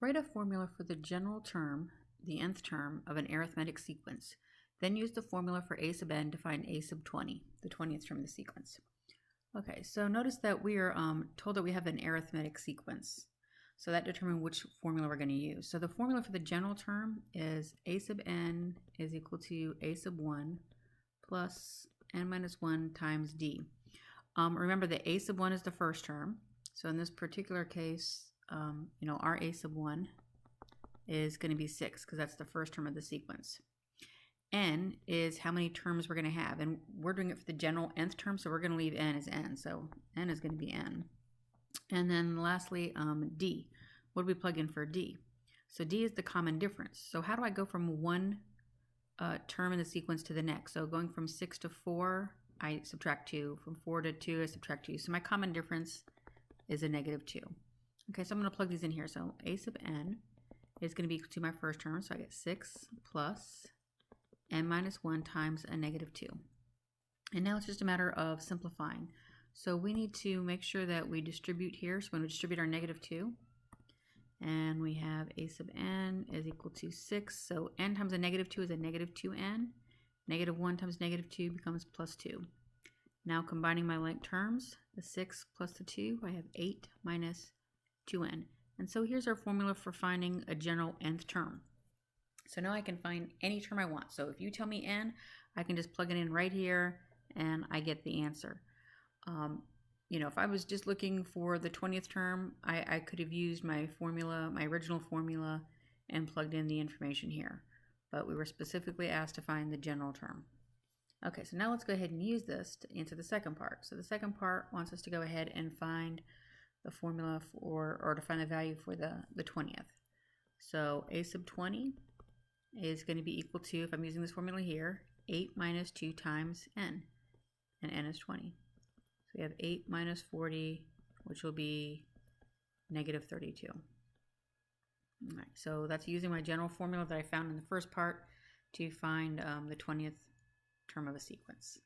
Write a formula for the general term, the nth term, of an arithmetic sequence. Then use the formula for a sub n to find a sub 20, the 20th term of the sequence. Okay, so notice that we are told that we have an arithmetic sequence. So that determines which formula we're going to use. So the formula for the general term is a sub n is equal to a sub 1 plus n minus 1 times d. Remember that a sub 1 is the first term. So in this particular case, our a sub 1 is going to be 6 because that's the first term of the sequence. N is how many terms we're going to have, and we're doing it for the general nth term, so we're going to leave n as n. So n is going to be n. And then lastly, d. What do we plug in for d? So d is the common difference. So how do I go from one term in the sequence to the next? So going from 6 to 4, I subtract 2. From 4 to 2, I subtract 2. So my common difference is a negative 2. Okay, so I'm going to plug these in here. So a sub n is going to be equal to my first term. So I get 6 plus n minus 1 times a negative 2. And now it's just a matter of simplifying. So we need to make sure that we distribute here. So when we distribute our negative 2, and we have a sub n is equal to 6. So n times a negative 2 is a negative 2n. Negative 1 times negative 2 becomes plus 2. Now combining my like terms, the 6 plus the 2, I have 8 minus 2n. And so here's our formula for finding a general nth term. So now I can find any term I want. So if you tell me n, I can just plug it in right here and I get the answer. If I was just looking for the 20th term, I could have used my formula, my original formula, and plugged in the information here. But we were specifically asked to find the general term. Okay, so now let's go ahead and use this to answer the second part. So the second part wants us to go ahead and find the formula for, or to find the value for the 20th. So a sub 20 is going to be equal to, if I'm using this formula here, 8 minus 2 times n, and n is 20. So we have 8 minus 40, which will be negative 32. All right, so that's using my general formula that I found in the first part to find the 20th term of a sequence.